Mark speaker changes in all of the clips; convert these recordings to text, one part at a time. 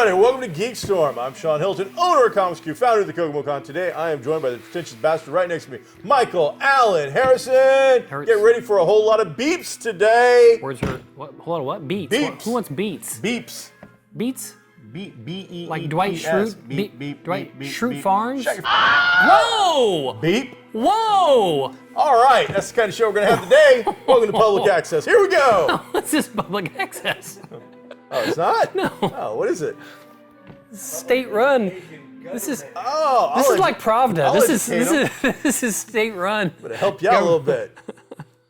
Speaker 1: everybody, welcome to GeekStorm. I'm Sean Hilton, owner of Comics Q, founder of the Kokomocon. Today, I am joined by the pretentious bastard right next to me, Michael Allen Harrison. Get ready for a whole lot of beeps today.
Speaker 2: Words hurt. What? Hold on, what? Beats?
Speaker 1: Beeps.
Speaker 2: Who wants beats?
Speaker 1: Beeps.
Speaker 2: Beats?
Speaker 1: B-E-E-P-S.
Speaker 2: Like Dwight Schrute?
Speaker 1: Beep, beep,
Speaker 2: Dwight
Speaker 1: beep,
Speaker 2: Schrute
Speaker 1: beep.
Speaker 2: Farms?
Speaker 1: Shut your
Speaker 2: Whoa!
Speaker 1: Beep.
Speaker 2: Whoa!
Speaker 1: All right, that's the kind of show we're going to have today. Welcome to Public Access. Here we go.
Speaker 2: What's this public access?
Speaker 1: Oh, it's not?
Speaker 2: No.
Speaker 1: Oh, what is it?
Speaker 2: State run. This is like Pravda. This is state run.
Speaker 1: But to help you out a little bit.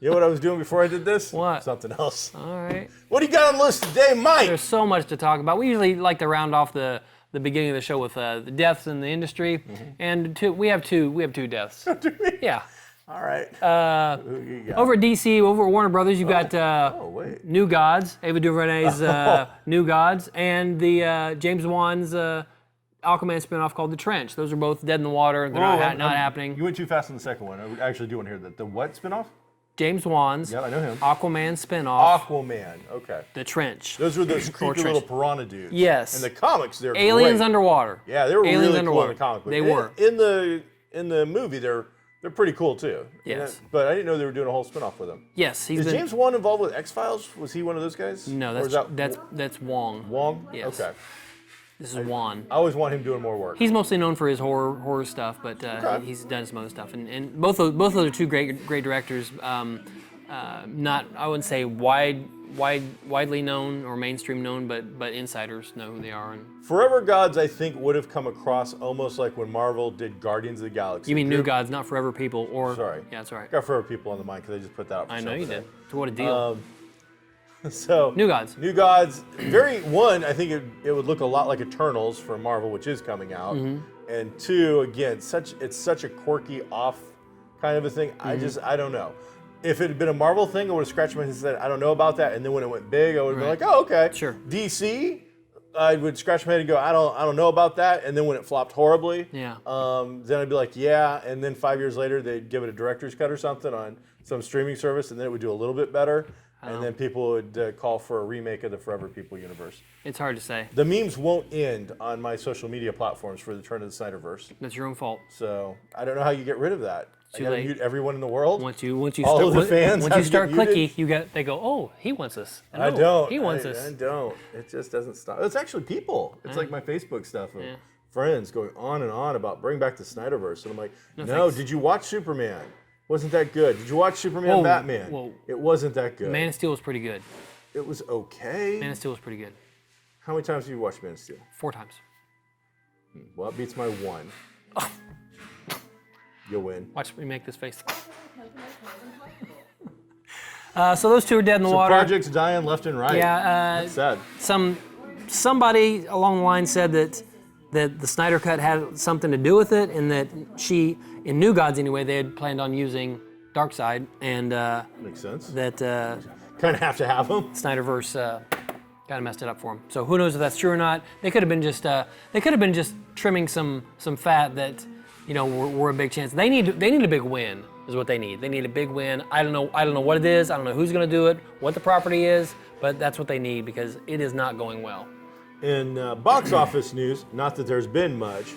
Speaker 1: You know what I was doing before I did this?
Speaker 2: What?
Speaker 1: Something else.
Speaker 2: All right.
Speaker 1: What do you got on the list today, Mike?
Speaker 2: There's so much to talk about. We usually like to round off the beginning of the show with the deaths in the industry, and we have two deaths.
Speaker 1: Do we?
Speaker 2: Yeah.
Speaker 1: All right.
Speaker 2: Over at DC, over at Warner Brothers, you've got New Gods, Ava DuVernay's New Gods, and the James Wan's Aquaman spinoff called The Trench. Those are both dead in the water. They're not happening.
Speaker 1: You went too fast on the second one. I actually do want to hear that. The what spinoff?
Speaker 2: James Wan's
Speaker 1: Yeah, I know him.
Speaker 2: Aquaman spinoff.
Speaker 1: Aquaman. Okay.
Speaker 2: The Trench.
Speaker 1: Those were those creepy little piranha dudes.
Speaker 2: Yes.
Speaker 1: In the comics, they're
Speaker 2: Aliens
Speaker 1: great.
Speaker 2: underwater.
Speaker 1: Yeah, they were
Speaker 2: Aliens
Speaker 1: really
Speaker 2: underwater.
Speaker 1: cool in the comic book.
Speaker 2: They were.
Speaker 1: In the movie, they're pretty cool too.
Speaker 2: Yes.
Speaker 1: But I didn't know they were doing a whole spinoff with them.
Speaker 2: Yes,
Speaker 1: Is James Wan involved with X-Files? Was he one of those guys?
Speaker 2: No,
Speaker 1: Or is
Speaker 2: that's Wong.
Speaker 1: Wong?
Speaker 2: Yes.
Speaker 1: Okay.
Speaker 2: This is Wan.
Speaker 1: I always want him doing more work.
Speaker 2: He's mostly known for his horror stuff, but he's done some other stuff. And both of those are two great directors. Not, I wouldn't say widely known or mainstream known, but insiders know who they are. And
Speaker 1: Forever Gods, I think, would have come across almost like when Marvel did Guardians of the Galaxy.
Speaker 2: you mean New Gods, not Forever People, or
Speaker 1: Sorry.
Speaker 2: Yeah, that's all right.
Speaker 1: Got Forever People on the mind because I just put that up. For
Speaker 2: I know you
Speaker 1: today.
Speaker 2: did. So what a deal.
Speaker 1: So
Speaker 2: New Gods.
Speaker 1: New Gods, I think it would look a lot like Eternals for Marvel, which is coming out. And two, again, it's such a quirky off kind of a thing. I don't know. If it had been a Marvel thing, I would have scratched my head and said, I don't know about that. And then when it went big, I would have been like, oh, okay.
Speaker 2: Sure.
Speaker 1: DC, I would scratch my head and go, I don't know about that. And then when it flopped horribly,
Speaker 2: Yeah.
Speaker 1: then I'd be like, yeah. And then 5 years later, they'd give it a director's cut or something on some streaming service, and then it would do a little bit better. And then people would call for a remake of the Forever People universe.
Speaker 2: It's hard to say.
Speaker 1: The memes won't end on my social media platforms for the turn of the Snyderverse.
Speaker 2: That's your own fault.
Speaker 1: So I don't know how you get rid of that.
Speaker 2: Too
Speaker 1: I gotta
Speaker 2: late.
Speaker 1: mute everyone in the world.
Speaker 2: Once you
Speaker 1: All
Speaker 2: start,
Speaker 1: of the fans
Speaker 2: once
Speaker 1: have
Speaker 2: you
Speaker 1: to
Speaker 2: start
Speaker 1: get muted?
Speaker 2: clicky, they go, oh, he wants us. And
Speaker 1: I
Speaker 2: oh,
Speaker 1: don't.
Speaker 2: He wants
Speaker 1: I
Speaker 2: us.
Speaker 1: don't. It just doesn't stop. It's actually people. It's like my Facebook stuff of friends going on and on about bring back the Snyderverse. And I'm like, no,
Speaker 2: thanks.
Speaker 1: did you watch Superman? Wasn't that good? Did you watch Superman Batman?
Speaker 2: whoa.
Speaker 1: It wasn't that good.
Speaker 2: Man of Steel was pretty good.
Speaker 1: It was okay.
Speaker 2: Man of Steel was pretty good.
Speaker 1: How many times have you watched Man of Steel?
Speaker 2: 4 times.
Speaker 1: Well, it beats my one. You'll win.
Speaker 2: Watch me make this face. So those two are dead in the water.
Speaker 1: Projects dying left and right.
Speaker 2: Yeah.
Speaker 1: That's sad.
Speaker 2: Somebody along the line said that the Snyder Cut had something to do with it, and that in New Gods anyway, they had planned on using Darkseid, and
Speaker 1: Makes sense.
Speaker 2: that
Speaker 1: Kind of have to have them.
Speaker 2: Snyderverse kind of messed it up for him. So who knows if that's true or not? They could have been just trimming some fat that were a big chance. They need a big win is what they need. They need a big win. I don't know what it is. I don't know who's going to do it, what the property is, but that's what they need because it is not going well.
Speaker 1: In box office news, not that there's been much,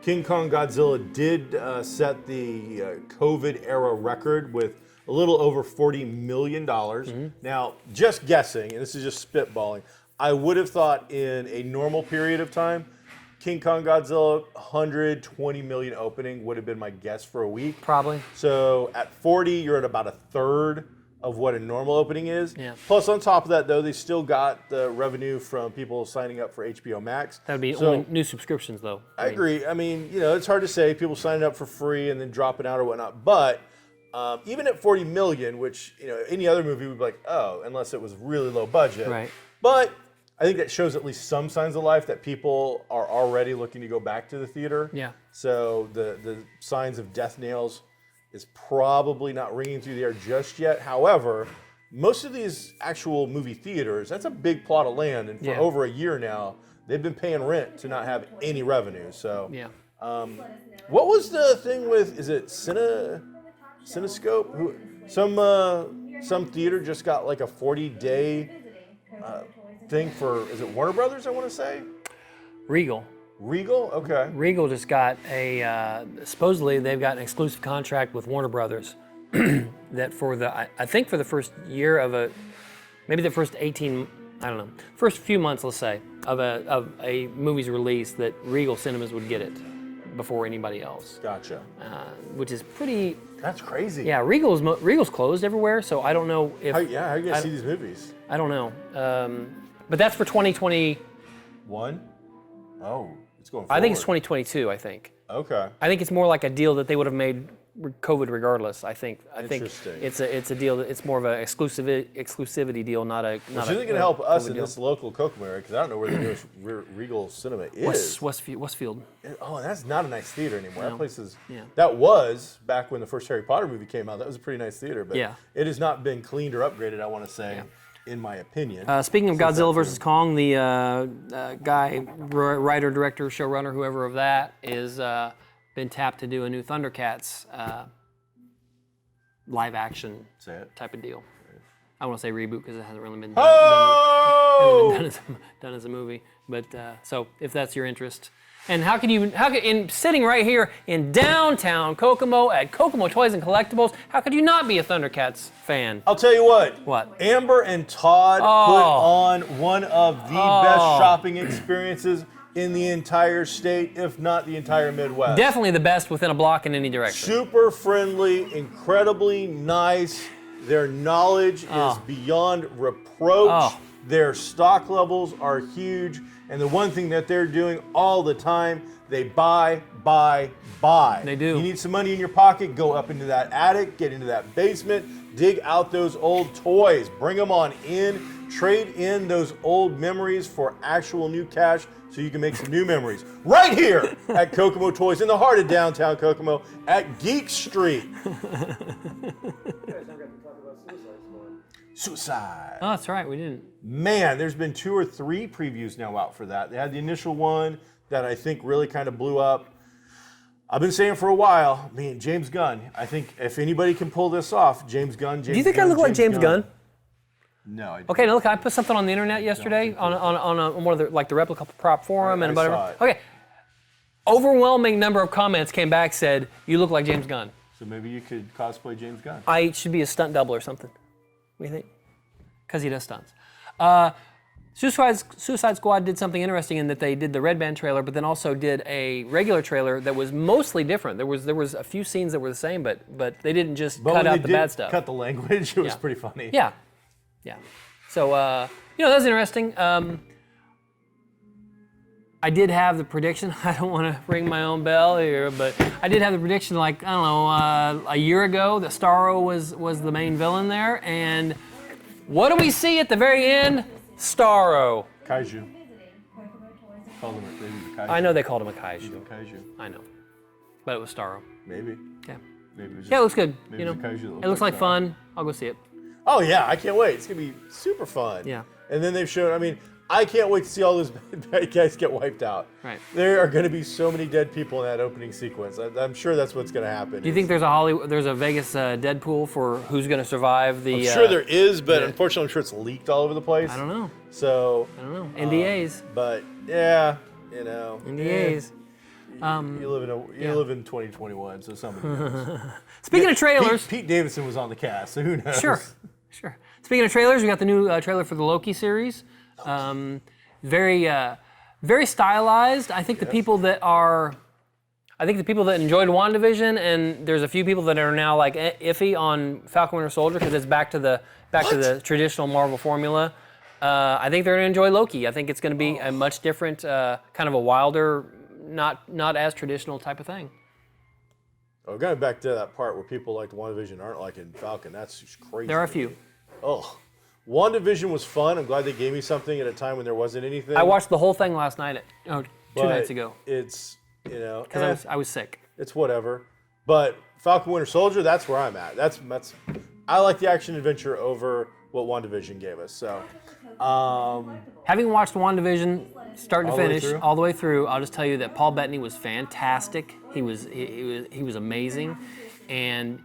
Speaker 1: King Kong Godzilla did set the COVID era record with a little over $40 million. Now, just guessing, and this is just spitballing, I would have thought in a normal period of time, King Kong Godzilla, 120 million opening would have been my guess for a week.
Speaker 2: Probably.
Speaker 1: So at 40, you're at about a third of what a normal opening is.
Speaker 2: Yeah.
Speaker 1: Plus, on top of that, though, they still got the revenue from people signing up for HBO Max.
Speaker 2: That would be only new subscriptions, though.
Speaker 1: I agree. I mean, it's hard to say. People signing up for free and then dropping out or whatnot. But even at 40 million, which any other movie would be like, oh, unless it was really low budget.
Speaker 2: Right.
Speaker 1: But I think that shows at least some signs of life that people are already looking to go back to the theater.
Speaker 2: Yeah.
Speaker 1: So the signs of death nails is probably not ringing through the air just yet. However, most of these actual movie theaters, that's a big plot of land, and for over a year now, they've been paying rent to not have any revenue. So, what was the thing with? Is it Cinescope? Some theater just got like a 40-day thing for, is it Warner Brothers, I want to say?
Speaker 2: Regal.
Speaker 1: Regal? Okay.
Speaker 2: Regal just got supposedly they've got an exclusive contract with Warner Brothers that for I think for the first year maybe the first 18, I don't know, first few months, let's say, of a movie's release, that Regal Cinemas would get it before anybody else.
Speaker 1: Gotcha.
Speaker 2: Which is pretty.
Speaker 1: That's crazy.
Speaker 2: Yeah, Regal's closed everywhere, so I don't know if.
Speaker 1: How are you going to see these movies?
Speaker 2: I don't know. But that's for 2020.
Speaker 1: One? Oh, it's going forward.
Speaker 2: I think it's 2022, I think.
Speaker 1: Okay.
Speaker 2: I think it's more like a deal that they would have made COVID regardless. I think
Speaker 1: Interesting.
Speaker 2: it's a deal that it's more of an exclusivity deal, not a.
Speaker 1: Which isn't going to help us in this local Kokomo area, because I don't know where the nearest Regal Cinema is.
Speaker 2: Westfield.
Speaker 1: Oh, that's not a nice theater anymore.
Speaker 2: No.
Speaker 1: That place is.
Speaker 2: Yeah.
Speaker 1: That was back when the first Harry Potter movie came out. That was a pretty nice theater, but
Speaker 2: Yeah.
Speaker 1: it has not been cleaned or upgraded, I want to say, in my opinion.
Speaker 2: Speaking of Godzilla vs. Kong, the guy, writer, director, showrunner, whoever of that, is been tapped to do a new Thundercats live action type of deal. I want to say reboot because it hasn't really been done as a movie. But so if that's your interest. And how can sitting right here in downtown Kokomo at Kokomo Toys and Collectibles, how could you not be a Thundercats fan?
Speaker 1: I'll tell you what.
Speaker 2: What?
Speaker 1: Amber and Todd put on one of the best shopping experiences in the entire state, if not the entire Midwest.
Speaker 2: Definitely the best within a block in any direction.
Speaker 1: Super friendly, incredibly nice. Their knowledge is beyond reproach. Their stock levels are huge. And the one thing that they're doing all the time, they buy.
Speaker 2: They do.
Speaker 1: You need some money in your pocket, go up into that attic, get into that basement, dig out those old toys, bring them on in, trade in those old memories for actual new cash so you can make some new memories. Right here at Kokomo Toys in the heart of downtown Kokomo at Geek Street. Suicide.
Speaker 2: Oh, that's right, we didn't.
Speaker 1: Man, there's been 2 or 3 previews now out for that. They had the initial one that I think really kind of blew up. I've been saying for a while, James Gunn. I think if anybody can pull this off, James Gunn.
Speaker 2: Do you think I look like James Gunn?
Speaker 1: No.
Speaker 2: Okay, now look, I put something on the internet yesterday on one of the replica prop forum and whatever.
Speaker 1: Saw it.
Speaker 2: Okay, overwhelming number of comments came back said you look like James Gunn.
Speaker 1: So maybe you could cosplay James Gunn.
Speaker 2: I should be a stunt double or something. What do you think? Because he does stunts. Suicide Squad did something interesting in that they did the Red Band trailer, but then also did a regular trailer that was mostly different. There was a few scenes that were the same, but they didn't just cut out the bad stuff.
Speaker 1: Cut the language. It was pretty funny.
Speaker 2: Yeah. So that was interesting. I did have the prediction. I don't want to ring my own bell here, but I did have the prediction, a year ago that Starro was the main villain there, and what do we see at the very end? Starro.
Speaker 1: Kaiju. Called him a kaiju.
Speaker 2: I know they called him a kaiju.
Speaker 1: Kaiju.
Speaker 2: I know, but it was Starro.
Speaker 1: Maybe.
Speaker 2: Yeah.
Speaker 1: Maybe it was
Speaker 2: Yeah, it looks good.
Speaker 1: Maybe it was a kaiju that
Speaker 2: It looks like
Speaker 1: Starro.
Speaker 2: fun. I'll go see it.
Speaker 1: Oh yeah, I can't wait. It's gonna be super fun.
Speaker 2: Yeah.
Speaker 1: And then they've shown. I can't wait to see all those bad guys get wiped out.
Speaker 2: Right.
Speaker 1: There are going to be so many dead people in that opening sequence. I'm sure that's what's going to happen.
Speaker 2: Do you think there's a Vegas Deadpool for who's going to survive the?
Speaker 1: I'm sure there is, but unfortunately, I'm sure it's leaked all over the place.
Speaker 2: I don't know.
Speaker 1: So.
Speaker 2: I don't know. NDAs.
Speaker 1: But yeah,
Speaker 2: NDAs.
Speaker 1: You live in 2021, so somebody knows.
Speaker 2: Speaking of trailers,
Speaker 1: Pete Davidson was on the cast, so who knows?
Speaker 2: Sure. Speaking of trailers, we got the new trailer for the Loki series. Very stylized. I think the people that enjoyed WandaVision, and there's a few people that are now like iffy on Falcon Winter Soldier because it's back to the traditional Marvel formula. I think they're gonna enjoy Loki. I think it's gonna be a much different, kind of a wilder, not as traditional type of thing.
Speaker 1: Oh, going back to that part where people like WandaVision aren't liking Falcon, that's just crazy.
Speaker 2: There are a few.
Speaker 1: Oh. WandaVision was fun. I'm glad they gave me something at a time when there wasn't anything.
Speaker 2: I watched the whole thing last night, 2 nights ago.
Speaker 1: It's,
Speaker 2: Because I was sick.
Speaker 1: It's whatever. But Falcon Winter Soldier, that's where I'm at. I like the action adventure over what WandaVision gave us. So,
Speaker 2: having watched WandaVision start to finish,
Speaker 1: through?
Speaker 2: all the way through, I'll just tell you that Paul Bettany was fantastic. He was amazing, and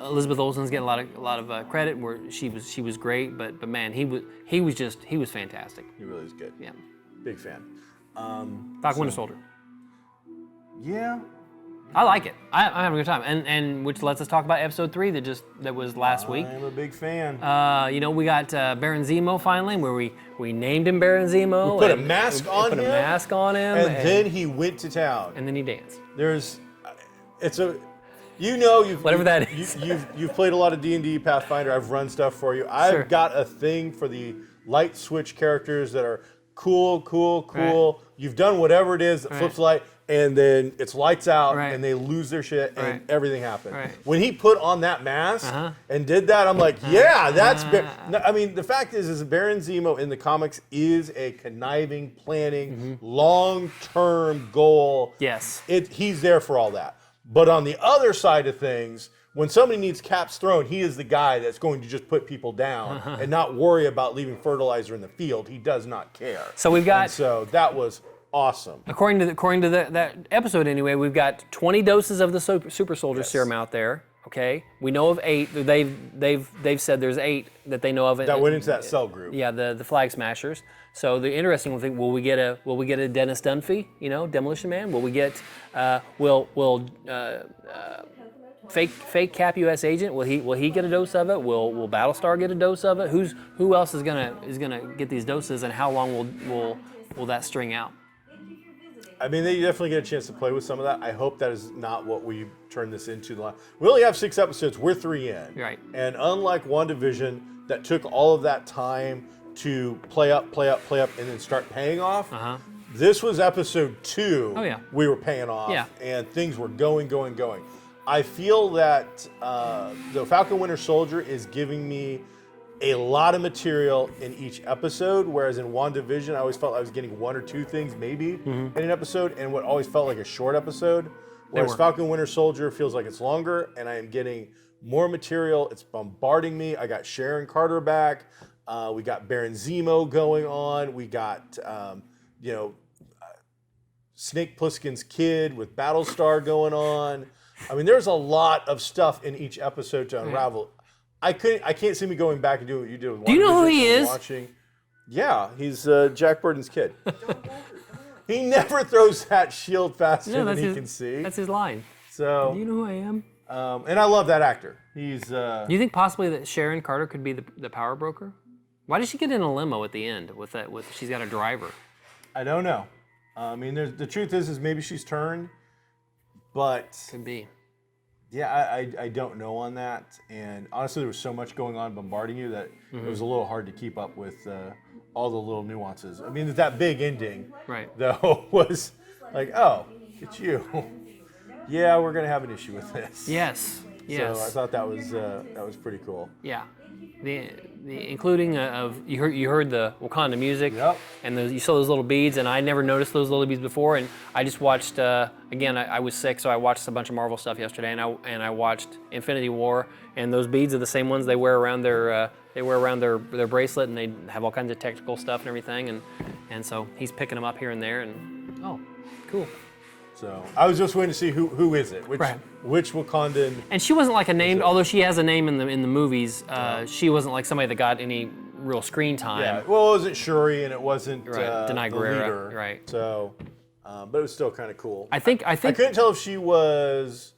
Speaker 2: Elizabeth Olsen's getting a lot of credit where she was great. But man, he was fantastic.
Speaker 1: he really is good.
Speaker 2: Yeah.
Speaker 1: Big fan.
Speaker 2: Falcon Winter Soldier.
Speaker 1: Yeah.
Speaker 2: I like it. I'm having a good time, and which lets us talk about episode 3 that was last week.
Speaker 1: I'm a big fan.
Speaker 2: We got Baron Zemo finally, where we named him Baron Zemo.
Speaker 1: We put a mask on him.
Speaker 2: Put a mask on him,
Speaker 1: and then he went to town.
Speaker 2: And then he danced.
Speaker 1: Whatever
Speaker 2: that is.
Speaker 1: You've played a lot of D&D Pathfinder. I've run stuff for you. I've got a thing for the light switch characters that are cool.
Speaker 2: Right.
Speaker 1: You've done whatever it is that flips the light, and then it's lights out, and they lose their shit, and everything happens.
Speaker 2: Right.
Speaker 1: When he put on that mask and did that, I'm like, yeah, that's. I mean, the fact is Baron Zemo in the comics is a conniving, planning, long-term goal.
Speaker 2: Yes.
Speaker 1: He's there for all that. But on the other side of things, when somebody needs Cap's throne, he is the guy that's going to just put people down and not worry about leaving fertilizer in the field. He does not care.
Speaker 2: So we've got.
Speaker 1: And so that was awesome.
Speaker 2: According to that episode, anyway, we've got 20 doses of the super soldier serum out there. Okay, we know of 8. They've said there's 8 that they know of.
Speaker 1: That went into that cell group.
Speaker 2: Yeah, the Flag Smashers. So the interesting thing, will we get a Dennis Dunphy? Demolition Man. Will we get fake Cap U.S. agent? Will he get a dose of it? Will Battlestar get a dose of it? Who else is gonna get these doses, and how long will that string out?
Speaker 1: I mean, they definitely get a chance to play with some of that. I hope that is not what we turn this into. We only have 6 episodes. We're 3 in.
Speaker 2: Right.
Speaker 1: And unlike WandaVision, that took all of that time to play up, and then start paying off. This was episode 2.
Speaker 2: Oh, yeah.
Speaker 1: We were paying off.
Speaker 2: Yeah.
Speaker 1: And things were going. I feel that the Falcon Winter Soldier is giving me a lot of material in each episode, whereas in WandaVision, I always felt I was getting 1 or 2 things maybe in an episode, and what always felt like a short episode. Whereas Falcon Winter Soldier feels like it's longer, and I am getting more material. It's bombarding me. I got Sharon Carter back. We got Baron Zemo going on. We got Snake Plissken's kid with Battlestar going on. I mean, there's a lot of stuff in each episode to unravel. I can't see me going back and doing what you did with.
Speaker 2: Do you know who he is?
Speaker 1: Yeah, he's Jack Burton's kid. He never throws that shield faster than he can see.
Speaker 2: That's his line.
Speaker 1: So.
Speaker 2: Do you know who I am?
Speaker 1: And I love that actor. He's.
Speaker 2: Do you think possibly that Sharon Carter could be the power broker? Why did she get in a limo at the end with she's got a driver?
Speaker 1: I don't know. I mean, the truth is maybe she's turned, but.
Speaker 2: Could be.
Speaker 1: Yeah, I don't know on that. And honestly, there was so much going on bombarding you that it was a little hard to keep up with all the little nuances. I mean, that big ending, though, was like, oh, it's you. Yeah, we're going to have an issue with this.
Speaker 2: Yes.
Speaker 1: So I thought that was pretty cool.
Speaker 2: Yeah. The including of you heard the Wakanda music, and you saw those little beads, and I never noticed those little beads before, and I just watched again. I was sick, so I watched a bunch of Marvel stuff yesterday, and I watched Infinity War, and those beads are the same ones they wear around their bracelet, and they have all kinds of technical stuff and everything, and so he's picking them up here and there, and oh, cool.
Speaker 1: So I was just waiting to see who is it, which Wakandan.
Speaker 2: And she wasn't like a name, although she has a name in the movies. She wasn't like somebody that got any real screen time.
Speaker 1: Yeah, well, it wasn't Shuri and it wasn't
Speaker 2: Denai
Speaker 1: the
Speaker 2: Guerrera,
Speaker 1: leader.
Speaker 2: right?
Speaker 1: So, but it was still kind of cool.
Speaker 2: I think
Speaker 1: I couldn't tell if she was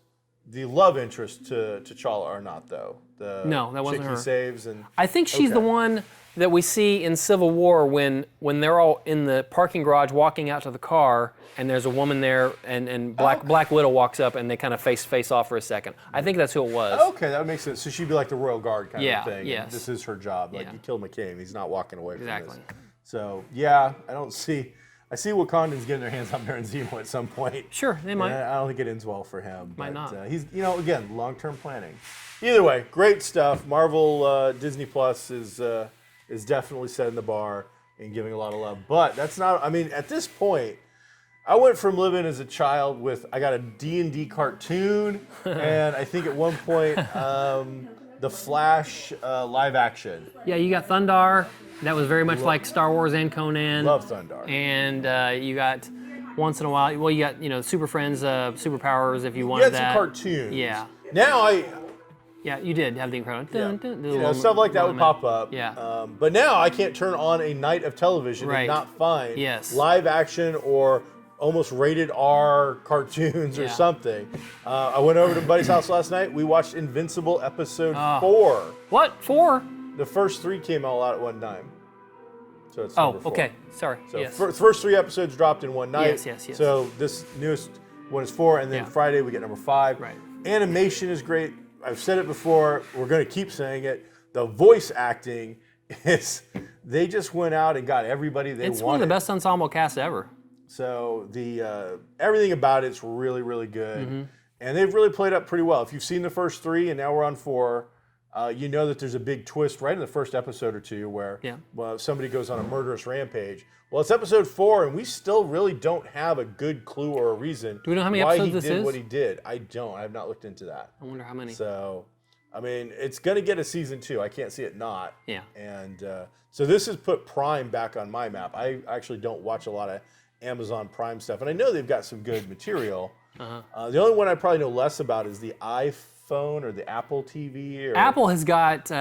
Speaker 1: the love interest to T'Challa or not, though.
Speaker 2: No, that wasn't
Speaker 1: chick
Speaker 2: her.
Speaker 1: He saves and.
Speaker 2: I think she's the one that we see in Civil War when they're all in the parking garage walking out to the car, and there's a woman there, and Black Widow walks up, and they kind of face off for a second. I think that's who it was.
Speaker 1: Okay, that makes sense. So she'd be like the Royal Guard kind of thing.
Speaker 2: Yes.
Speaker 1: This is her job. Like you kill McCain, he's not walking away from
Speaker 2: Exactly.
Speaker 1: this. So yeah, I see Wakandans getting their hands on Baron Zemo at some point.
Speaker 2: Sure, they might.
Speaker 1: I don't think it ends well for him.
Speaker 2: Might not.
Speaker 1: He's again long-term planning. Either way, great stuff. Marvel Disney Plus is definitely setting the bar and giving a lot of love. But that's not. I mean, at this point. I went from living as a child with, I got a D&D cartoon, and I think at one point, the Flash live action.
Speaker 2: Yeah, you got Thundar. That was very much like Star Wars and Conan.
Speaker 1: Love Thundar.
Speaker 2: And you got, once in a while, well, you got, Super Friends, Superpowers if you wanted that.
Speaker 1: You had some cartoons.
Speaker 2: Yeah.
Speaker 1: Now
Speaker 2: Yeah, you did have the Incredibles.
Speaker 1: Yeah.
Speaker 2: Dun, dun,
Speaker 1: You know, stuff like that would pop up.
Speaker 2: Yeah.
Speaker 1: But now I can't turn on a night of television
Speaker 2: Right.
Speaker 1: and not find
Speaker 2: Yes.
Speaker 1: live action or almost rated R cartoons or
Speaker 2: Yeah.
Speaker 1: something. I went over to Buddy's house last night. We watched Invincible episode 4.
Speaker 2: What? 4?
Speaker 1: The first 3 came all out at one time. So it's
Speaker 2: Oh,
Speaker 1: number 4.
Speaker 2: okay. Sorry.
Speaker 1: So
Speaker 2: yes.
Speaker 1: first 3 episodes dropped in one night.
Speaker 2: Yes.
Speaker 1: So this newest one is 4, and then
Speaker 2: Yeah.
Speaker 1: Friday we get number 5.
Speaker 2: Right.
Speaker 1: Animation is great. I've said it before. We're going to keep saying it. The voice acting is, they just went out and got everybody they wanted.
Speaker 2: It's one of the best ensemble casts ever.
Speaker 1: So the everything about it's really, really good.
Speaker 2: Mm-hmm.
Speaker 1: And they've really played up pretty well. If you've seen the first 3 and now we're on 4, you know that there's a big twist right in the first episode or 2 where somebody goes on a murderous rampage. Well, it's episode 4, and we still really don't have a good clue or a reason
Speaker 2: Do we know how many
Speaker 1: why
Speaker 2: episodes
Speaker 1: he
Speaker 2: this
Speaker 1: did
Speaker 2: is?
Speaker 1: what he did. I don't. I have not looked into that.
Speaker 2: I wonder how many.
Speaker 1: So, I mean, it's going to get a season 2. I can't see it not.
Speaker 2: Yeah.
Speaker 1: And so this has put Prime back on my map. I actually don't watch a lot of Amazon Prime stuff, and I know they've got some good material. The only one I probably know less about is the iPhone or the Apple TV. Or,
Speaker 2: Apple has got,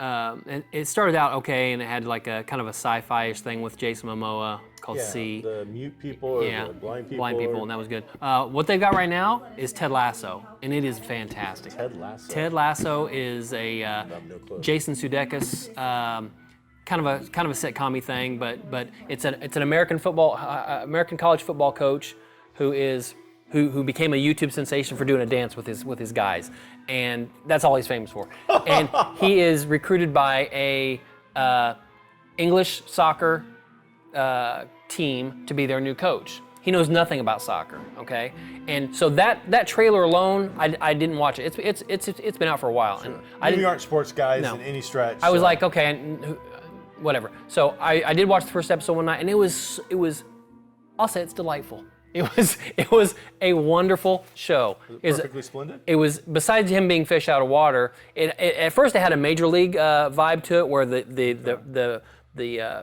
Speaker 2: it started out okay, and it had like a kind of a sci-fi-ish thing with Jason Momoa called C.
Speaker 1: the mute people or the blind people.
Speaker 2: And that was good. What they've got right now is Ted Lasso, and it is fantastic.
Speaker 1: Ted Lasso.
Speaker 2: Ted Lasso is a
Speaker 1: I have no clue.
Speaker 2: Jason Sudeikis, kind of a sitcom-y thing, but it's an American college football coach who became a YouTube sensation for doing a dance with his guys, and that's all he's famous for. And he is recruited by a English soccer team to be their new coach. He knows nothing about soccer, okay? And so that trailer alone, I didn't watch it. It's been out for a while, and
Speaker 1: We aren't sports guys
Speaker 2: No.
Speaker 1: in any stretch.
Speaker 2: I was
Speaker 1: so-
Speaker 2: like, okay, whatever. So I did watch the first episode one night, and it was I'll say it's delightful. It was a wonderful show.
Speaker 1: perfectly splendid.
Speaker 2: It was, besides him being fish out of water, at first it had a major league vibe to it, where the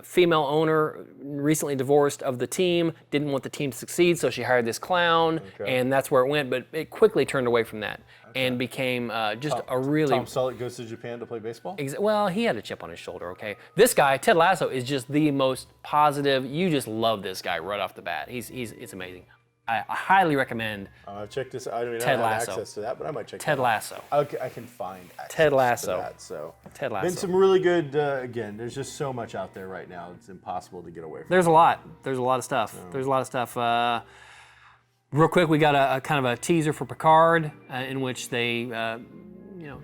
Speaker 2: female owner, recently divorced of the team, didn't want the team to succeed, so she hired this clown, and that's where it went. But it quickly turned away from that and became just a really...
Speaker 1: Tom Selleck goes to Japan to play baseball?
Speaker 2: Well, he had a chip on his shoulder, okay? This guy, Ted Lasso, is just the most positive. You just love this guy right off the bat. It's amazing. I highly recommend
Speaker 1: I've checked this. I don't
Speaker 2: Ted
Speaker 1: have
Speaker 2: Lasso.
Speaker 1: access to that, but I might check
Speaker 2: Ted
Speaker 1: that out.
Speaker 2: Lasso.
Speaker 1: Okay, I can find access
Speaker 2: Ted Lasso.
Speaker 1: to that. So
Speaker 2: Ted Lasso.
Speaker 1: been some really good. Again, there's just so much out there right now. It's impossible to get away from.
Speaker 2: There's a lot. There's a lot of stuff. There's a lot of stuff. Real quick, we got a kind of a teaser for Picard, in which they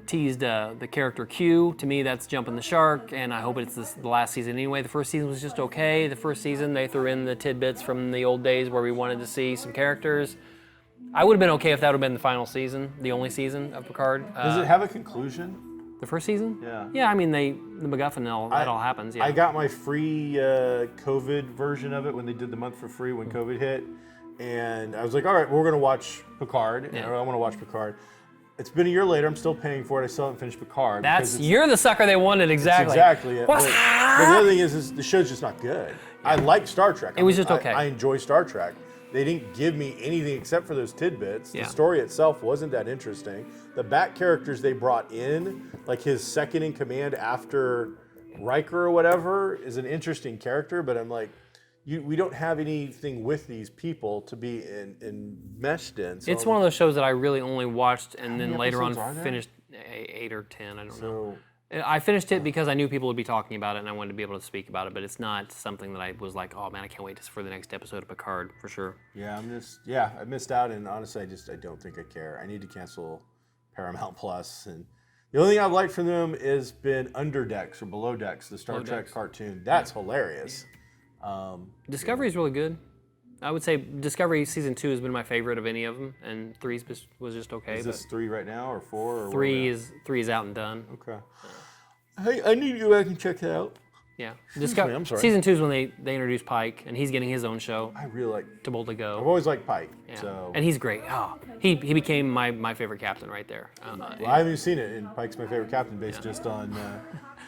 Speaker 2: teased the character Q. To me, that's jumping the shark, and I hope it's the last season anyway. The first season was just okay. The first season, they threw in the tidbits from the old days where we wanted to see some characters. I would have been okay if that would have been the final season, the only season of Picard.
Speaker 1: Does it have a conclusion?
Speaker 2: The first season?
Speaker 1: Yeah.
Speaker 2: Yeah, I mean, the MacGuffin, that all happens, yeah.
Speaker 1: I got my free COVID version of it when they did the month for free when COVID hit. And I was like, all right, we're going to watch Picard. And I want to watch Picard. It's been a year later. I'm still paying for it. I still haven't finished Picard.
Speaker 2: You're the sucker they wanted, exactly.
Speaker 1: Exactly it. But the other thing is the show's just not good. I like Star Trek.
Speaker 2: It was just okay.
Speaker 1: I enjoy Star Trek. They didn't give me anything except for those tidbits.
Speaker 2: Yeah.
Speaker 1: The story itself wasn't that interesting. The back characters they brought in, like his second in command after Riker or whatever, is an interesting character, but I'm like, we don't have anything with these people to be enmeshed in. So
Speaker 2: It's one of those shows that I really only watched and then
Speaker 1: many
Speaker 2: later on
Speaker 1: episodes are there?
Speaker 2: finished 8 or 10, I don't know.
Speaker 1: So
Speaker 2: I finished it because I knew people would be talking about it and I wanted to be able to speak about it, but it's not something that I was like, oh man, I can't wait for the next episode of Picard, for sure.
Speaker 1: yeah, I missed out, and honestly, I don't think I care. I need to cancel Paramount Plus, and the only thing I've liked from them has been Under Decks or Below Decks, the Star Trek cartoon. That's hilarious.
Speaker 2: Discovery is really good. I would say Discovery Season 2 has been my favorite of any of them, and 3 was just okay.
Speaker 1: Is this 3 right now or 4? Or
Speaker 2: 3 is out and done.
Speaker 1: Okay. Hey, I need to go back and check that out.
Speaker 2: Yeah.
Speaker 1: I'm sorry.
Speaker 2: Season 2 is when they introduced Pike, and he's getting his own show
Speaker 1: I really like.
Speaker 2: to boldly
Speaker 1: I've
Speaker 2: go.
Speaker 1: always liked Pike.
Speaker 2: Yeah.
Speaker 1: So
Speaker 2: And he's great. Oh, he became my favorite captain right there.
Speaker 1: well, I haven't even seen it, and Pike's my favorite captain based just on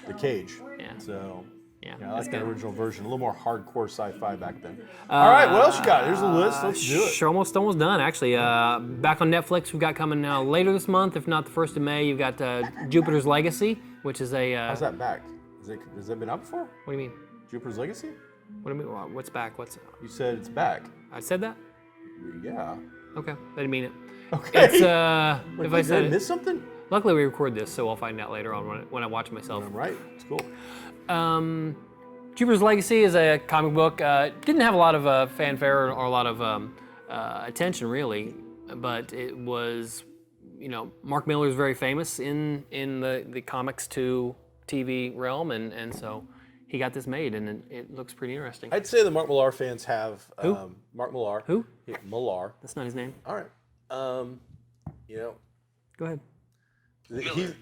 Speaker 1: the Cage.
Speaker 2: Yeah.
Speaker 1: So
Speaker 2: Yeah,
Speaker 1: I like
Speaker 2: that's
Speaker 1: that
Speaker 2: good.
Speaker 1: original version. A little more hardcore sci-fi back then. All right, what else you got? Here's a list. Let's do it.
Speaker 2: We're almost done, actually. Back on Netflix, we've got coming now later this month, if not the 1st of May, you've got Jupiter's Legacy, which is a...
Speaker 1: How's that back? Has that been out before?
Speaker 2: What do you mean?
Speaker 1: Jupiter's Legacy?
Speaker 2: What do you mean? What's back?
Speaker 1: You said it's back.
Speaker 2: I said that?
Speaker 1: Yeah.
Speaker 2: Okay, I didn't mean it.
Speaker 1: Okay.
Speaker 2: It's,
Speaker 1: Like,
Speaker 2: if I
Speaker 1: did
Speaker 2: said
Speaker 1: I
Speaker 2: it...
Speaker 1: miss something?
Speaker 2: Luckily, we record this, so I'll find out later on when I watch it myself.
Speaker 1: I'm right. It's cool.
Speaker 2: Jupiter's Legacy is a comic book. Didn't have a lot of fanfare or a lot of attention, really, but it was, Mark Miller is very famous in the comics to TV realm, and so he got this made, and it looks pretty interesting.
Speaker 1: I'd say the Mark Millar fans have
Speaker 2: Who?
Speaker 1: Mark Millar.
Speaker 2: Who?
Speaker 1: Yeah, Millar.
Speaker 2: That's not his name.
Speaker 1: All right.
Speaker 2: Go ahead.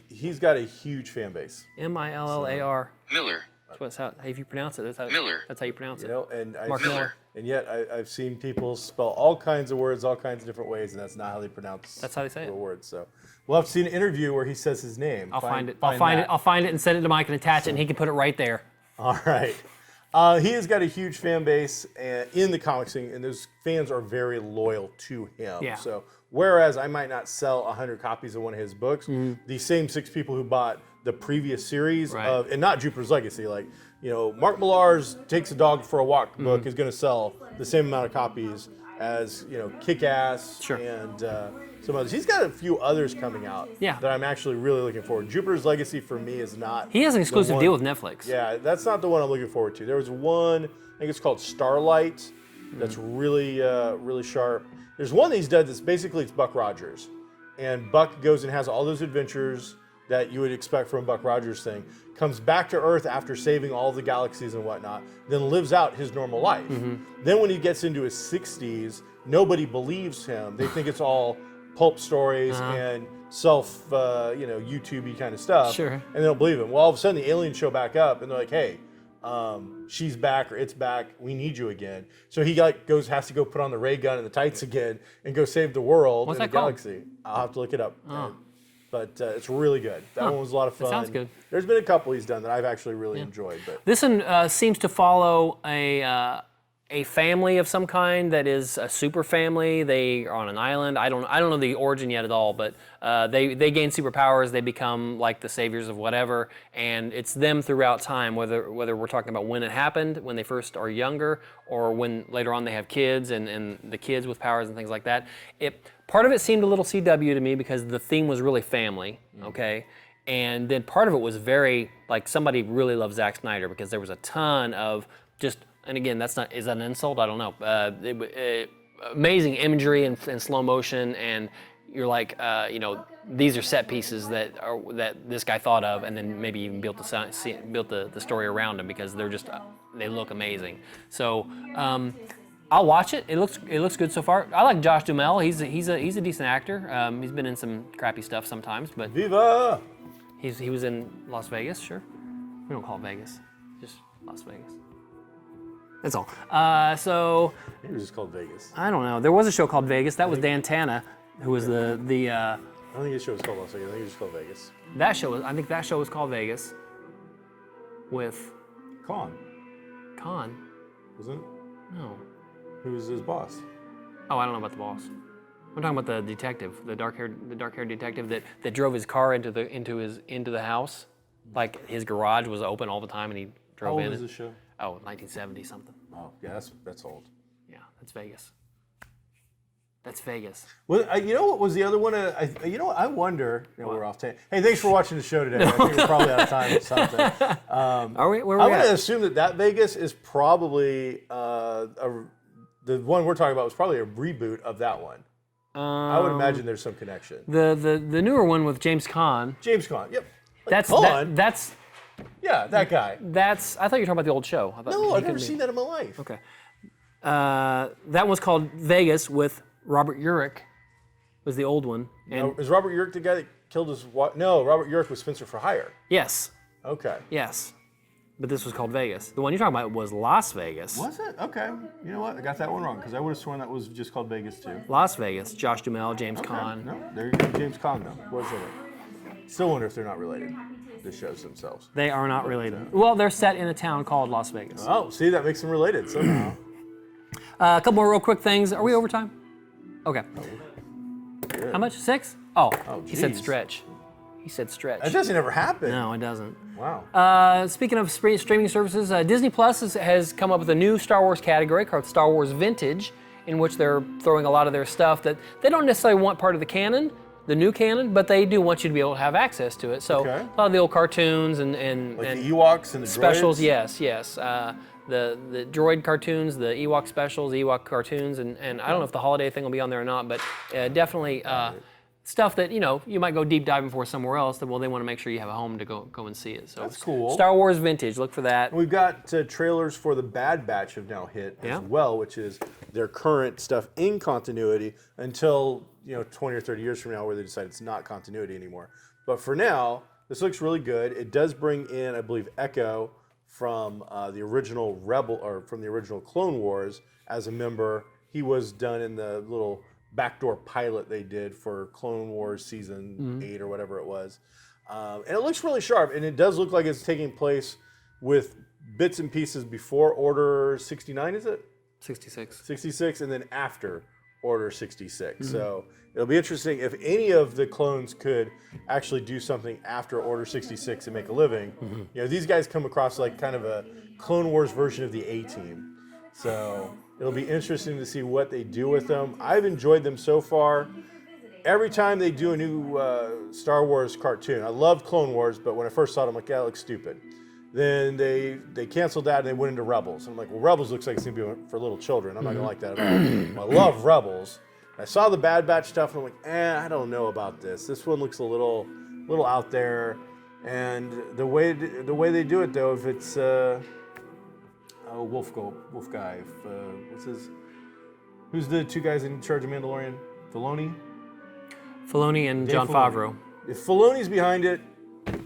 Speaker 1: He's got a huge fan base.
Speaker 2: Millar.
Speaker 3: Miller.
Speaker 2: That's how if you pronounce it.
Speaker 3: Miller.
Speaker 2: That's how you pronounce it.
Speaker 1: And
Speaker 2: Mark Miller.
Speaker 1: And yet I've seen people spell all kinds of words all kinds of different ways, and that's not how they pronounce.
Speaker 2: That's how they say it.
Speaker 1: the words. So we'll have to see an interview where he says his name.
Speaker 2: I'll find it. I'll find it and send it to Mike and attach it, and he can put it right there.
Speaker 1: All right. He has got a huge fan base in the comic scene, and those fans are very loyal to him.
Speaker 2: Yeah.
Speaker 1: So whereas I might not sell 100 copies of one of his books, the same 6 people who bought the previous series
Speaker 2: Right.
Speaker 1: of, and not Jupiter's Legacy, like, Mark Millar's Takes a Dog for a Walk book is going to sell the same amount of copies as, Kick-Ass
Speaker 2: Sure.
Speaker 1: and some others. He's got a few others coming out
Speaker 2: Yeah.
Speaker 1: that I'm actually really looking forward to. Jupiter's Legacy for me is not.
Speaker 2: He has an exclusive
Speaker 1: one-
Speaker 2: deal with Netflix.
Speaker 1: Yeah, that's not the one I'm looking forward to. There was one, I think it's called Starlight, that's really, really sharp. There's one that he's done that's basically it's Buck Rogers. And Buck goes and has all those adventures that you would expect from a Buck Rogers thing, comes back to Earth after saving all the galaxies and whatnot, then lives out his normal life. Then when he gets into his 60s, nobody believes him. They think it's all pulp stories and self, YouTube-y kind of stuff.
Speaker 2: Sure.
Speaker 1: And they don't believe him. Well, all of a sudden the aliens show back up and they're like, hey, she's back or it's back. We need you again. So he has to go put on the ray gun and the tights again and go save the world
Speaker 2: What's
Speaker 1: in the
Speaker 2: that called?
Speaker 1: galaxy. I'll have to look it up. But it's really good. That one was a lot of fun.
Speaker 2: sounds good.
Speaker 1: There's been a couple he's done that I've actually really enjoyed. But
Speaker 2: This one seems to follow a family of some kind that is a super family. They are on an island. I don't know the origin yet at all, but they gain superpowers. They become like the saviors of whatever, and it's them throughout time. Whether we're talking about when it happened, when they first are younger, or when later on they have kids and the kids with powers and things like that. Part of it seemed a little CW to me because the theme was really family. Okay. And then part of it was very, like, somebody really loves Zack Snyder because there was a ton of just, and again, is that an insult? I don't know. Amazing imagery and slow motion, and you're like, these are set pieces that this guy thought of, and then maybe even built the story around them because they look amazing. So I'll watch it. It looks good so far. I like Josh Duhamel. He's a decent actor. He's been in some crappy stuff sometimes, but
Speaker 1: Viva!
Speaker 2: he was in Las Vegas. Sure, we don't call it Vegas, just Las Vegas. That's all. So
Speaker 1: Maybe it was just called Vegas.
Speaker 2: I don't know. There was a show called Vegas. That was Dan Tana, who was the
Speaker 1: I don't think his show was called Las Vegas. I think it was just called Vegas.
Speaker 2: I think that show was called Vegas. With
Speaker 1: Khan,
Speaker 2: Khan.
Speaker 1: wasn't it?
Speaker 2: No.
Speaker 1: Who was his boss?
Speaker 2: Oh, I don't know about the boss. I'm talking about the detective, the dark-haired detective that drove his car into the house. Like his garage was open all the time, and he drove
Speaker 1: How old
Speaker 2: in.
Speaker 1: was this show?
Speaker 2: Oh, 1970 something.
Speaker 1: Oh, yeah, that's old.
Speaker 2: Yeah, that's Vegas. That's Vegas.
Speaker 1: Well, you know what was the other one? I wonder. We're off tape. Hey, thanks for watching the show today. I think we're probably out of time or something.
Speaker 2: Are we? Where are
Speaker 1: I'm
Speaker 2: we
Speaker 1: going to
Speaker 2: at?
Speaker 1: assume that Vegas is probably the one we're talking about was probably a reboot of that one. I would imagine there's some connection.
Speaker 2: The newer one with James Caan.
Speaker 1: James Caan. Yep.
Speaker 2: That's
Speaker 1: Caan?
Speaker 2: that's
Speaker 1: Yeah, that guy.
Speaker 2: that's. I thought you were talking about the old show. I thought
Speaker 1: No,
Speaker 2: he
Speaker 1: I've never
Speaker 2: could be-
Speaker 1: seen that in my life.
Speaker 2: Okay. That was called Vegas with Robert Urich. Was the old one. And
Speaker 1: Now, is Robert Urich the guy that killed his wife? No, Robert Urich was Spencer for Hire.
Speaker 2: yes,
Speaker 1: Okay.
Speaker 2: yes. But this was called Vegas. The one you're talking about was Las Vegas.
Speaker 1: Was it? Okay. You know what? I got that one wrong because I would have sworn that was just called Vegas too.
Speaker 2: Las Vegas. Josh Duhamel, James Caan.
Speaker 1: No, there you go. James Caan though. Was in it. Still wonder if they're not related. the shows themselves.
Speaker 2: They are not related. Well, they're set in a town called Las Vegas.
Speaker 1: Oh, see, that makes them related somehow.
Speaker 2: A couple more real quick things. Are we overtime? Okay. How much? 6? Oh, he said
Speaker 1: geez.
Speaker 2: stretch. He said stretch.
Speaker 1: That doesn't ever happen.
Speaker 2: No, it doesn't.
Speaker 1: Wow.
Speaker 2: Speaking of streaming services, Disney Plus has come up with a new Star Wars category called Star Wars Vintage, in which they're throwing a lot of their stuff that they don't necessarily want part of the canon, the new canon, but they do want you to be able to have access to it. So a lot of the old cartoons and
Speaker 1: the Ewoks and the
Speaker 2: specials,
Speaker 1: droids?
Speaker 2: yes. The droid cartoons, the Ewok specials, Ewok cartoons, and I don't know if the holiday thing will be on there or not, but definitely stuff that you might go deep diving for somewhere else. That they want to make sure you have a home to go and see it. So
Speaker 1: that's cool.
Speaker 2: Star Wars Vintage, look for that.
Speaker 1: We've got trailers for the Bad Batch have now hit as well, which is their current stuff in continuity until 20 or 30 years from now, where they decide it's not continuity anymore. But for now, this looks really good. It does bring in, I believe, Echo from the original from the original Clone Wars as a member. He was done in the little backdoor pilot they did for Clone Wars season 8 or whatever it was. And it looks really sharp, and it does look like it's taking place with bits and pieces before Order 69, is it?
Speaker 2: 66.
Speaker 1: 66, and then after Order 66. So it'll be interesting if any of the clones could actually do something after Order 66 and make a living. These guys come across like kind of a Clone Wars version of the A-Team. So it'll be interesting to see what they do with them. I've enjoyed them so far. Every time they do a new Star Wars cartoon, I loved Clone Wars, but when I first saw it, I'm like, that looks stupid. Then they canceled that and they went into Rebels. I'm like, well, Rebels looks like it's going to be for little children. I'm not going to like that at all. I love Rebels. I saw the Bad Batch stuff and I'm like, I don't know about this. This one looks a little out there. And the way they do it, though, if it's Wolf guy, who's the two guys in charge of Mandalorian?
Speaker 2: Filoni and
Speaker 1: Dave
Speaker 2: Jon
Speaker 1: Filoni.
Speaker 2: Favreau.
Speaker 1: If Filoni's behind it,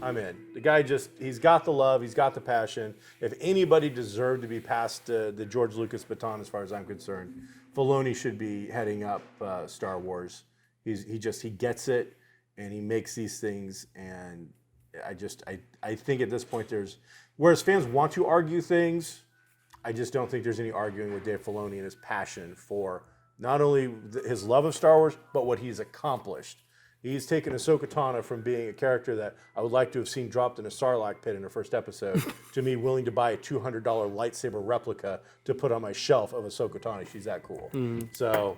Speaker 1: I'm in. The guy he's got the love, he's got the passion. If anybody deserved to be passed the George Lucas baton, as far as I'm concerned, Filoni should be heading up Star Wars. He gets it, and he makes these things, and I think at this point whereas fans want to argue things, I just don't think there's any arguing with Dave Filoni and his passion for not only his love of Star Wars, but what he's accomplished. He's taken Ahsoka Tano from being a character that I would like to have seen dropped in a Sarlacc pit in her first episode to me willing to buy a $200 lightsaber replica to put on my shelf of Ahsoka Tano. She's that cool. So,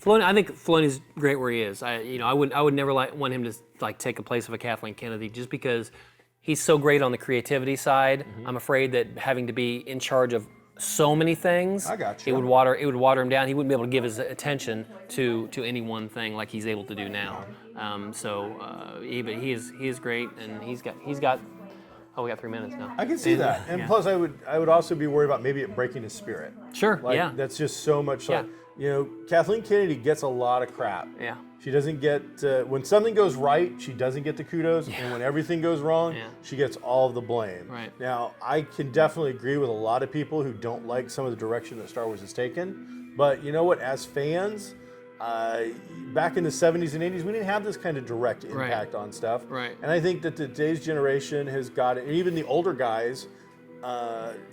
Speaker 2: Filoni, I think Filoni's great where he is. I would never want him to take the place of a Kathleen Kennedy just because he's so great on the creativity side. I'm afraid that having to be in charge of so many things,
Speaker 1: I got you.
Speaker 2: it would water him down. He wouldn't be able to give his attention to any one thing like he's able to do now. But he is great, and he's got. Oh, we got 3 minutes now.
Speaker 1: I can see that, and plus I would also be worried about maybe it breaking his spirit.
Speaker 2: Sure.
Speaker 1: That's just so much. Kathleen Kennedy gets a lot of crap.
Speaker 2: Yeah.
Speaker 1: She doesn't get when something goes right, she doesn't get the kudos, and when everything goes wrong, she gets all of the blame.
Speaker 2: Right.
Speaker 1: Now, I can definitely agree with a lot of people who don't like some of the direction that Star Wars has taken, but you know what? As fans, back in the 70s and 80s, we didn't have this kind of direct impact on stuff.
Speaker 2: Right.
Speaker 1: And I think that today's generation has got it, and even the older guys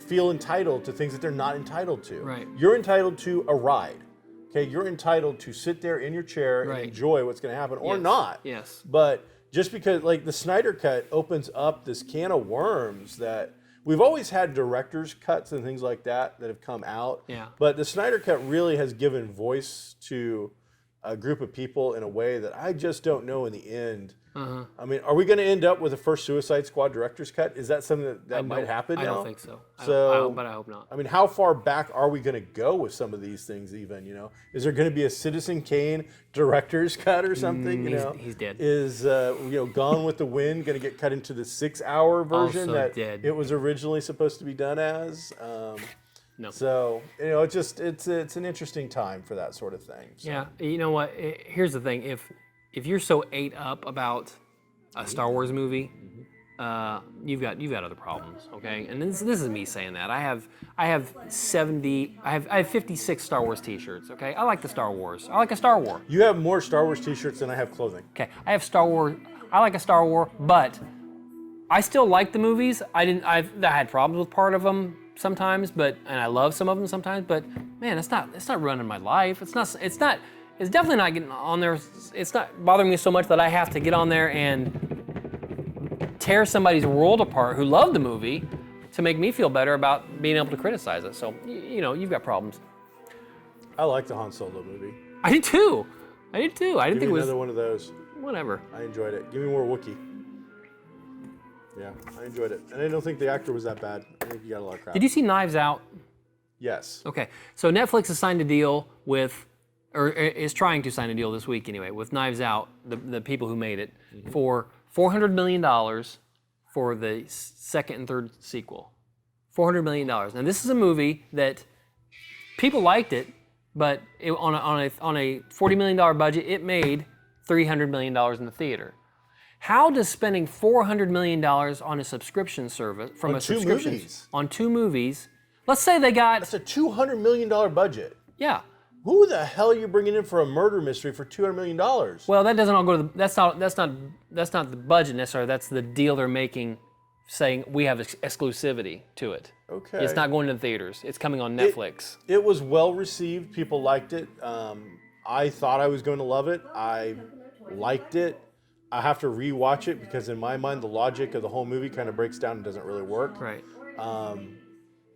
Speaker 1: feel entitled to things that they're not entitled to.
Speaker 2: Right.
Speaker 1: You're entitled to a ride. Okay, you're entitled to sit there in your chair and enjoy what's going to happen, or not.
Speaker 2: Yes.
Speaker 1: But just because, the Snyder Cut opens up this can of worms that we've always had director's cuts and things like that have come out.
Speaker 2: Yeah.
Speaker 1: But the Snyder Cut really has given voice to a group of people in a way that I just don't know in the end. I mean, are we going to end up with a first Suicide Squad director's cut? Is that something that might happen now?
Speaker 2: I don't think so. But I hope not.
Speaker 1: I mean, how far back are we going to go with some of these things even, Is there going to be a Citizen Kane director's cut or something,
Speaker 2: He's dead.
Speaker 1: Is, Gone with the Wind going to get cut into the 6-hour version
Speaker 2: Also
Speaker 1: that
Speaker 2: dead.
Speaker 1: it was originally supposed to be done as?
Speaker 2: No.
Speaker 1: So, it's an interesting time for that sort of thing. So.
Speaker 2: Yeah, you know what? Here's the thing: if you're so ate up about a Star Wars movie, you've got other problems, okay? And this is me saying that. I have 56 Star Wars T-shirts, okay? I like the Star Wars. I like a Star War.
Speaker 1: You have more Star Wars T-shirts than I have clothing.
Speaker 2: Okay, I have Star Wars. I like a Star War, but I still like the movies. I had problems with part of them sometimes, and I love some of them sometimes. But man, it's not running my life. It's definitely not getting on there. It's not bothering me so much that I have to get on there and tear somebody's world apart who loved the movie to make me feel better about being able to criticize it. So you've got problems.
Speaker 1: I like the Han Solo movie.
Speaker 2: I did too. I didn't think it was
Speaker 1: another one of those.
Speaker 2: whatever.
Speaker 1: I enjoyed it. Give me more Wookiee. Yeah, I enjoyed it. And I don't think the actor was that bad. I think he got a lot of crap.
Speaker 2: Did you see Knives Out?
Speaker 1: Yes.
Speaker 2: Okay, so Netflix has signed a deal with, or is trying to sign a deal this week anyway, with Knives Out, the people who made it, for $400 million for the second and third sequel. $400 million. Now this is a movie that people liked it, but on a $40 million budget, it made $300 million in the theater. How does spending $400 million on a subscription service, on two movies, let's say they got...
Speaker 1: That's a $200 million budget.
Speaker 2: Yeah.
Speaker 1: Who the hell are you bringing in for a murder mystery for $200 million?
Speaker 2: Well, that doesn't all go to the... That's not the budget necessarily. That's the deal they're making, saying we have exclusivity to it.
Speaker 1: Okay.
Speaker 2: It's not going to the theaters. It's coming on Netflix.
Speaker 1: It was well received. People liked it. I thought I was going to love it. I liked it. I have to rewatch it because in my mind the logic of the whole movie kind of breaks down and doesn't really work.
Speaker 2: Right.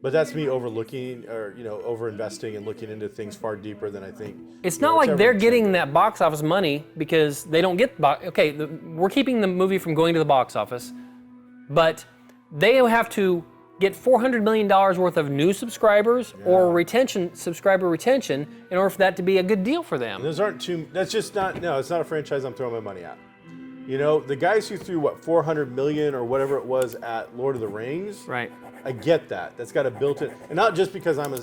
Speaker 1: But that's me overlooking or over-investing and looking into things far deeper than I think.
Speaker 2: It's not like they're getting that box office money because they don't get we're keeping the movie from going to the box office, but they have to get $400 million worth of new subscribers or subscriber retention in order for that to be a good deal for them.
Speaker 1: And those aren't it's not a franchise I'm throwing my money at. The guys who threw, $400 million or whatever it was at Lord of the Rings.
Speaker 2: Right.
Speaker 1: I get that. That's got a built-in, and not just because I'm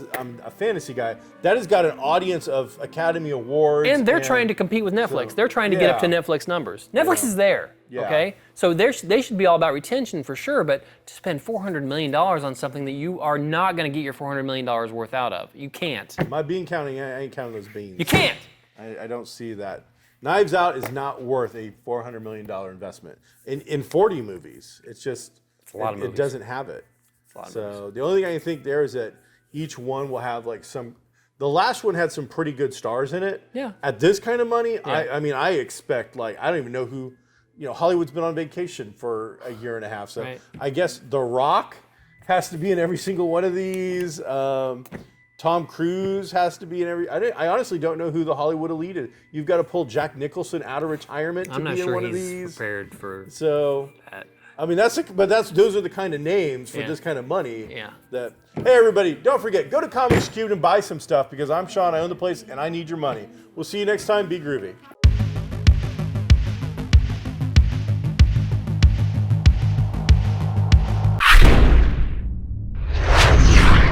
Speaker 1: a fantasy guy. That has got an audience of Academy Awards.
Speaker 2: And they're trying to compete with Netflix. They're trying to get up to Netflix numbers. Netflix is there, okay? So they should be all about retention for sure, but to spend $400 million on something that you are not going to get your $400 million worth out of. You can't.
Speaker 1: My bean counting, I ain't counting those beans.
Speaker 2: You can't.
Speaker 1: I don't see that. Knives Out is not worth a $400 million investment in 40 movies. It's just,
Speaker 2: a lot of movies.
Speaker 1: It doesn't have it. So the only thing I think there is that each one will have the last one had some pretty good stars in it.
Speaker 2: Yeah.
Speaker 1: At this kind of money, I expect I don't even know who, Hollywood's been on vacation for a year and a half. So I guess The Rock has to be in every single one of these. Tom Cruise has to be in every. I honestly don't know who the Hollywood elite is. You've got to pull Jack Nicholson out of retirement to be in one of these.
Speaker 2: I'm not sure he's prepared for that.
Speaker 1: Those are the kind of names for this kind of money.
Speaker 2: Yeah.
Speaker 1: Hey everybody, don't forget, go to Comics Cubed and buy some stuff because I'm Sean, I own the place, and I need your money. We'll see you next time. Be groovy.